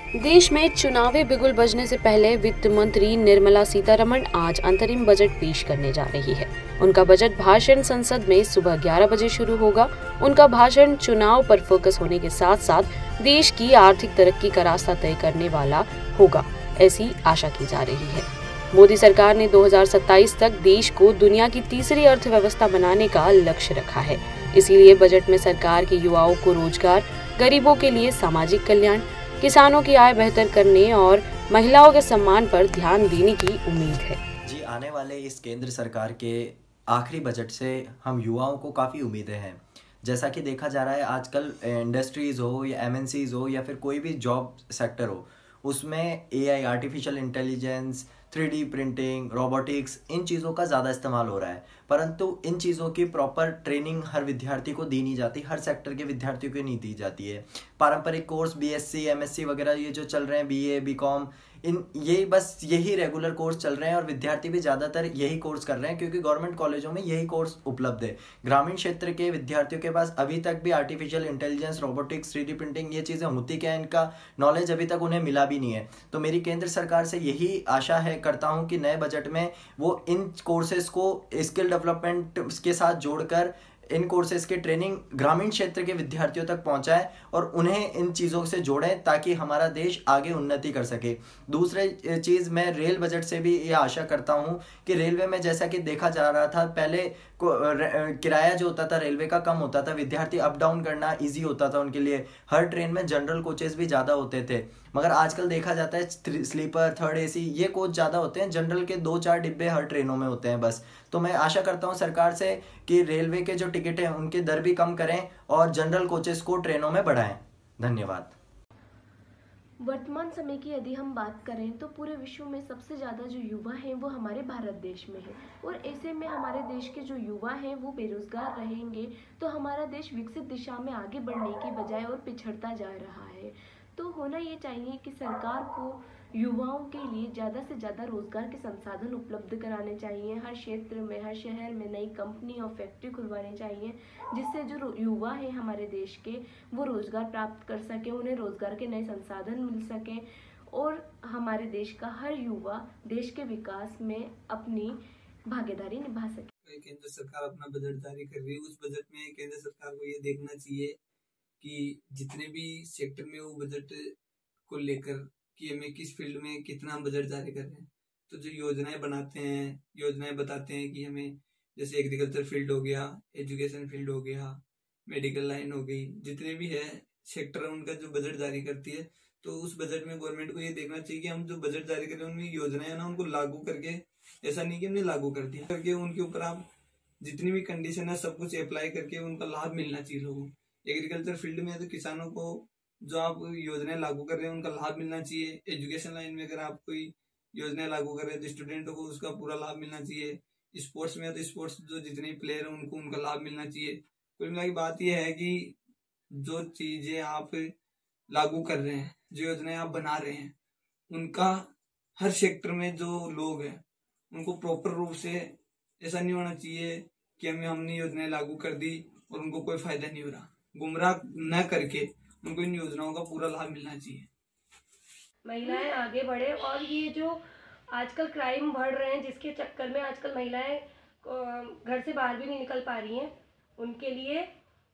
देश में चुनावी बिगुल बजने से पहले वित्त मंत्री निर्मला सीतारमण आज अंतरिम बजट पेश करने जा रही है। उनका बजट भाषण संसद में सुबह 11 बजे शुरू होगा। उनका भाषण चुनाव पर फोकस होने के साथ साथ देश की आर्थिक तरक्की का रास्ता तय करने वाला होगा, ऐसी आशा की जा रही है। मोदी सरकार ने 2027 तक देश को दुनिया की तीसरी अर्थव्यवस्था बनाने का लक्ष्य रखा है। इसीलिए बजट में सरकार के युवाओं को रोजगार, गरीबों के लिए सामाजिक कल्याण, किसानों की आय बेहतर करने और महिलाओं के सम्मान पर ध्यान देने की उम्मीद है। जी, आने वाले इस केंद्र सरकार के आखिरी बजट से हम युवाओं को काफ़ी उम्मीदें हैं। जैसा कि देखा जा रहा है आजकल इंडस्ट्रीज़ हो या एमएनसीज़ हो या फिर कोई भी जॉब सेक्टर हो, उसमें AI, artificial intelligence, 3D printing, robotics, इन चीज़ों का ज़्यादा इस्तेमाल हो रहा है। परंतु इन चीज़ों की प्रॉपर ट्रेनिंग हर विद्यार्थी को दी नहीं जाती, हर सेक्टर के विद्यार्थियों को नहीं दी जाती है। पारंपरिक कोर्स बीएससी, एमएससी वगैरह ये जो चल रहे हैं, बीए, बीकॉम, यही रेगुलर कोर्स चल रहे हैं और विद्यार्थी भी ज़्यादातर यही कोर्स कर रहे हैं क्योंकि गवर्नमेंट कॉलेजों में यही कोर्स उपलब्ध है। ग्रामीण क्षेत्र के विद्यार्थियों के पास अभी तक भी artificial intelligence, robotics, 3D printing ये चीज़ें होती क्या है, इनका नॉलेज अभी तक उन्हें मिला भी नहीं है। तो मेरी केंद्र सरकार से यही आशा है करता हूँ कि नए बजट में वो इन कोर्सेज को स्किल डेवलपमेंट के साथ जोड़कर इन कोर्सेज की ट्रेनिंग ग्रामीण क्षेत्र के विद्यार्थियों तक पहुंचाएं और उन्हें इन चीज़ों से जोड़ें ताकि हमारा देश आगे उन्नति कर सके। दूसरी चीज़, मैं रेल बजट से भी ये आशा करता हूं कि रेलवे में जैसा कि देखा जा रहा था पहले किराया जो होता था रेलवे का कम होता था, विद्यार्थी अप डाउन करना ईजी होता था उनके लिए, हर ट्रेन में जनरल कोचेस भी ज़्यादा होते थे। मगर आजकल देखा जाता है स्लीपर, थर्ड एसी ये कोच ज़्यादा होते हैं, जनरल के 2-4 डिब्बे हर ट्रेनों में होते हैं बस। तो मैं आशा करता हूँ सरकार से कि रेलवे के जो टिकट हैं उनके दर भी कम करें और जनरल कोचेस को ट्रेनों में बढ़ाएं। धन्यवाद। वर्तमान समय की यदि हम बात करें तो पूरे विश्व में सबसे ज़्यादा जो युवा हैं वो हमारे भारत देश में है, और ऐसे में हमारे देश के जो युवा हैं वो बेरोजगार रहेंगे तो हमारा देश विकसित दिशा में आगे बढ़ने की बजाय और पिछड़ता जा रहा है। तो होना ये चाहिए कि सरकार को युवाओं के लिए ज़्यादा से ज़्यादा रोजगार के संसाधन उपलब्ध कराने चाहिए। हर क्षेत्र में, हर शहर में नई कंपनी और फैक्ट्री खुलवानी चाहिए जिससे जो युवा हैं हमारे देश के वो रोजगार प्राप्त कर सकें, उन्हें रोजगार के नए संसाधन मिल सकें और हमारे देश का हर युवा देश के विकास में अपनी भागीदारी निभा सके। केंद्र सरकार अपना बजट जारी कर रही है, उस बजट में केंद्र सरकार को ये देखना चाहिए कि जितने भी सेक्टर में वो बजट को लेकर कि हमें किस फील्ड में कितना बजट जारी कर रहे हैं। तो जो योजनाएं बनाते हैं, योजनाएं बताते हैं कि हमें जैसे एग्रीकल्चर फील्ड हो गया, एजुकेशन फील्ड हो गया, मेडिकल लाइन हो गई, जितने भी है सेक्टर उनका जो बजट जारी करती है, तो उस बजट में गवर्नमेंट को ये देखना चाहिए कि हम जो बजट जारी कर रहे हैं उनमें योजनाएं ना उनको लागू करके, ऐसा नहीं कि हमने लागू कर दिया करके उनके ऊपर आप जितनी भी कंडीशन है सब कुछ अप्लाई करके उनका लाभ मिलना चाहिए लोगों को। एग्रीकल्चर फील्ड में है तो किसानों को जो आप योजनाएं लागू कर रहे हैं उनका लाभ मिलना चाहिए। एजुकेशन लाइन में अगर आप कोई योजनाएं लागू कर रहे हैं तो स्टूडेंटों को उसका पूरा लाभ मिलना चाहिए। स्पोर्ट्स में है तो स्पोर्ट्स जो जितने प्लेयर हैं उनको उनका लाभ मिलना चाहिए। कुल मिला के बात यह है कि जो चीजें आप लागू कर रहे हैं, जो योजनाएं आप बना रहे हैं, उनका हर सेक्टर में जो लोग हैं उनको प्रॉपर रूप से, ऐसा नहीं होना चाहिए कि हमने योजनाएं लागू कर दी और उनको कोई फायदा नहीं हो रहा। गुमराह न करके उनको इन योजनाओं का पूरा लाभ मिलना चाहिए। महिलाएं आगे बढ़े और ये जो आजकल क्राइम बढ़ रहे हैं जिसके चक्कर में आजकल महिलाएं घर से बाहर भी नहीं निकल पा रही हैं, उनके लिए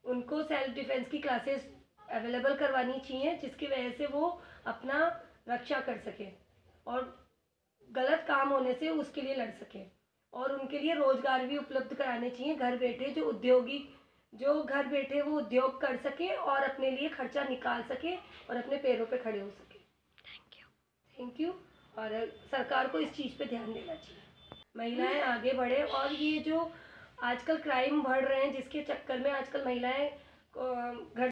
उनको सेल्फ डिफेंस की क्लासेस अवेलेबल करवानी चाहिए जिसकी वजह से वो अपना रक्षा कर सके और गलत काम होने से उसके लिए लड़ सके, और उनके लिए रोजगार भी उपलब्ध कराने चाहिए। घर बैठे जो घर बैठे वो उद्योग कर सके और अपने लिए खर्चा निकाल सके और अपने पैरों पे खड़े हो सके। Thank you. और सरकार को इस चीज़ पे ध्यान देना चाहिए। महिलाएं आगे बढ़े और ये जो आजकल क्राइम बढ़ रहे हैं जिसके चक्कर में आजकल महिलाएं घर